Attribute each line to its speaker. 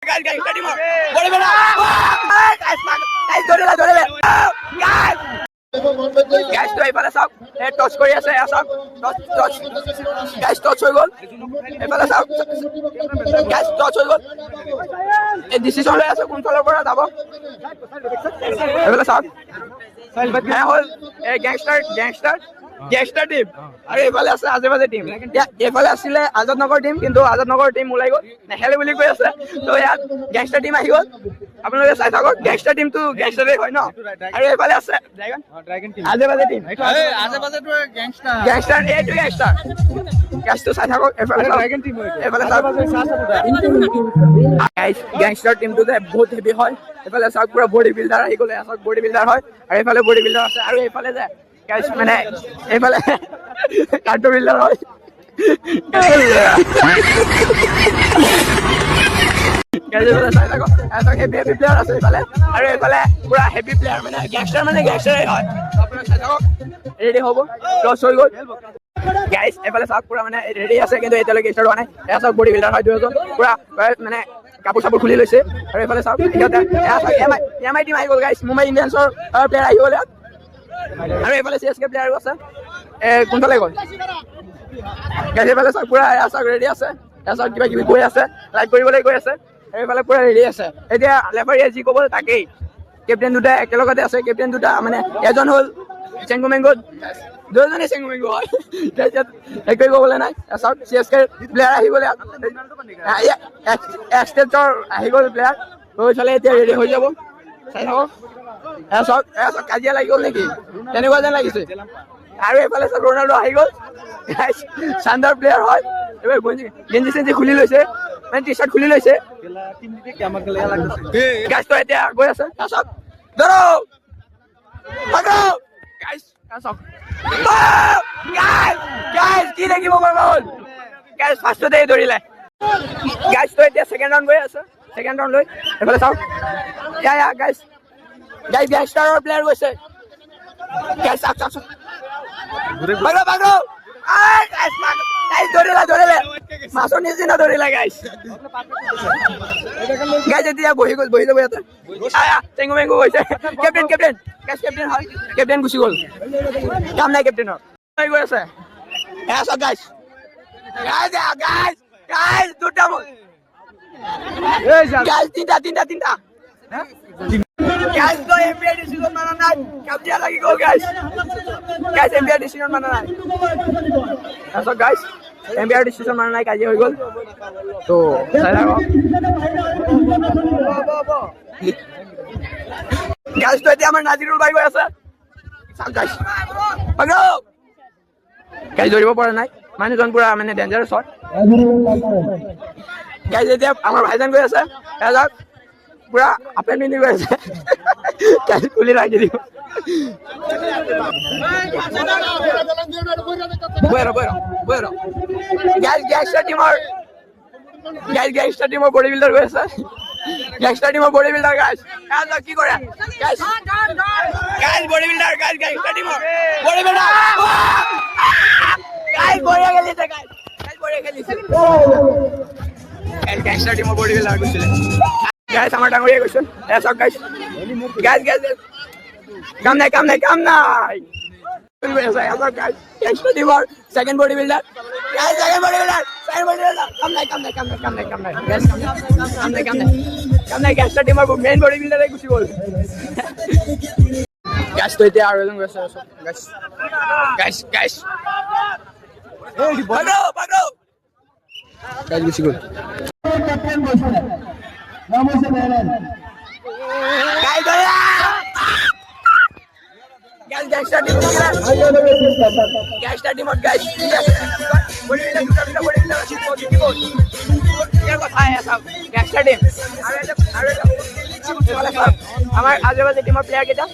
Speaker 1: Guys, ready more. Body builder. Guys, dore le. Guys. Guys, to এইফালে চাওক এই টচ কৰি আছে চাওক টচ গাইজ টচ হৈ গ'ল এইফালে চাওক গাইজ টচ হৈ গ'ল এই ডিচিশ্যন লৈ আছে কোনফালৰ পৰা যাব এইফালে চাওক হ'ল এই গেংষ্টাৰ টিম আৰু এইফালে আছে আজে-বাজে টিম এইফালে আছিলে আজাদ নগৰ টিম কিন্তু আজাদ নগৰ টিম ওলাই গ'ল নেখেলে বুলি কৈ আছে তো ইয়াত গেংষ্টাৰ টিম আহি গ'ল আপোনালোকে চাই থাকক গেংষ্টাৰ টিমটো গেংষ্টাৰে হয় ন আৰু এইফালে আছে আজে-বাজে টিম
Speaker 2: আজে-বাজেটো গেংষ্টাৰ
Speaker 1: এইটো গেংষ্টাৰ চাই থাকক এইফালে গাইজ গেংষ্টাৰ টিমটো যে বহুত হেভি হয় এইফালে চাওক পুৰা বডি বিল্ডাৰ আহি গ'লে চাওক বডি বিল্ডাৰ হয় আৰু এইফালে বডি বিল্ডাৰ আছে আৰু এইফালে যে গাইজ মানে এইফালে কাৰ্টুন বিল্ডাৰ হয় চাই থাকক হেভি প্লেয়াৰ আছে এইফালে আৰু এইফালে পুৰা হেভি প্লেয়াৰ মানে গেংষ্টাৰে হয় আপোনালোকে চাই থাকক ৰেডি হ'ব ক্লছ হৈ গ'ল গাইজ এইফালে চাওক পুৰা মানে ৰেডি আছে কিন্তু এতিয়ালৈকে ষ্টাৰ্ট হোৱা নাই এয়া চাওক বডি বিল্ডাৰ হয় দুজন পুৰা মানে কাপোৰ চাপোৰ খুলি লৈছে আৰু এইফালে চাওক এম আই টিম আহি গ'ল গাইজ মুম্বাই ইণ্ডিয়ানছৰ প্লেয়াৰ আহি গ'ল আৰু এইফালে CSK প্লেয়াৰো আছে কোনফালে গ'ল গাইজ এইফালে চাওক পুৰা এয়া চাওক ৰেডি আছে এয়া চাওক কিবা কিবি গৈ আছে লাইক কৰিবলৈ গৈ আছে এইফালে পুৰা ৰেডি আছে এতিয়া লেফাৰীয়ে যি ক'ব তাকেই কেপ্টেইন দুটা একেলগতে আছে কেপ্টেইন দুটা মানে এজন হ'ল চেংগু মেংগু দুজনে চেংগু মেংগু হয় একোৱে ক'বলৈ নাই চাওক CSK প্লেয়াৰ আহি গ'লে এক্সটেপৰ আহি গ'ল প্লেয়াৰ এইফালে এতিয়া ৰেডি হৈ যাব চাই থাকক চাওক কাজিয়া লাগি গ'ল নেকি তেনেকুৱা যেন লাগিছে আৰু এইফালে চাওক ৰনাল্ডো আহি গ'ল শানদাৰ প্লেয়াৰ হয় এইবাৰ গেঞ্জি চেঞ্জি খুলি লৈছে মানে টি চাৰ্ট খুলি লৈছে গাইজটো এতিয়া গৈ আছে চাওক গাইজ কি দেখিব পাৰিব হ'ল গাইজ ফাৰ্ষ্টতে দৌৰিলে গাইজটো এতিয়া ছেকেণ্ড ৰাউণ্ড গৈ আছে ছেকেণ্ড ৰাউণ্ড লৈ এইফালে চাওক গাইজ গেংষ্টাৰৰ প্লেয়াৰ গৈছে গাইজ চাওক দৌৰিলে মাছৰ নিচিনা দৌৰিলে গাইজ এতিয়া বহি যাব ইয়াতে চেংগু মেংগু গৈছে কেপ্টেইন গুচি গ'ল কাম নাই কেপ্টেইনৰ গৈ আছে চাওক গাইজ দুটা গাইজ তিনিটা Guys, no NBA decision mana নাই কাজিয়া লাগি গ'ল guys NBA decision mana নাই আচ্ছা guys NBA decision mana নাই কাজিয়া হৈ গ'ল তো চাই থাকক guys তো এতিয়া আমাৰ নাজিৰুল ভাই গৈ আছে চাওক guys guys ধৰিব পৰা নাই মানুহজন পুৰা মানে ডেঞ্জাৰাছ হয় guys এতিয়া আমাৰ ভাইজান গৈ আছে চাওক পুৰা আপেল মিনি গৈ আছে কালি খুলি ৰাখি দিব bueno gangster team body builder গৈ আছে gangster team body builder guys কি কৰে guys body builder guys gangster team body builder guys বঢ়িয়া খেলিছে guys বঢ়িয়া খেলিছে gangster team body builder গৈছিলে guys আমাৰ ডাঙৰীয়া গৈছে চাওক guys কাম নাই gangster team second body builder guys second body builder কাম নাই gangster team main body builder গুচি গ'ল guys তো এতিয়া আৰু এজন গৈছে guys ভাগো guys গুচি গ'ল gangster team guys gangster team আমাৰ আজে-বাজে টিমৰ প্লেয়াৰ কেইটা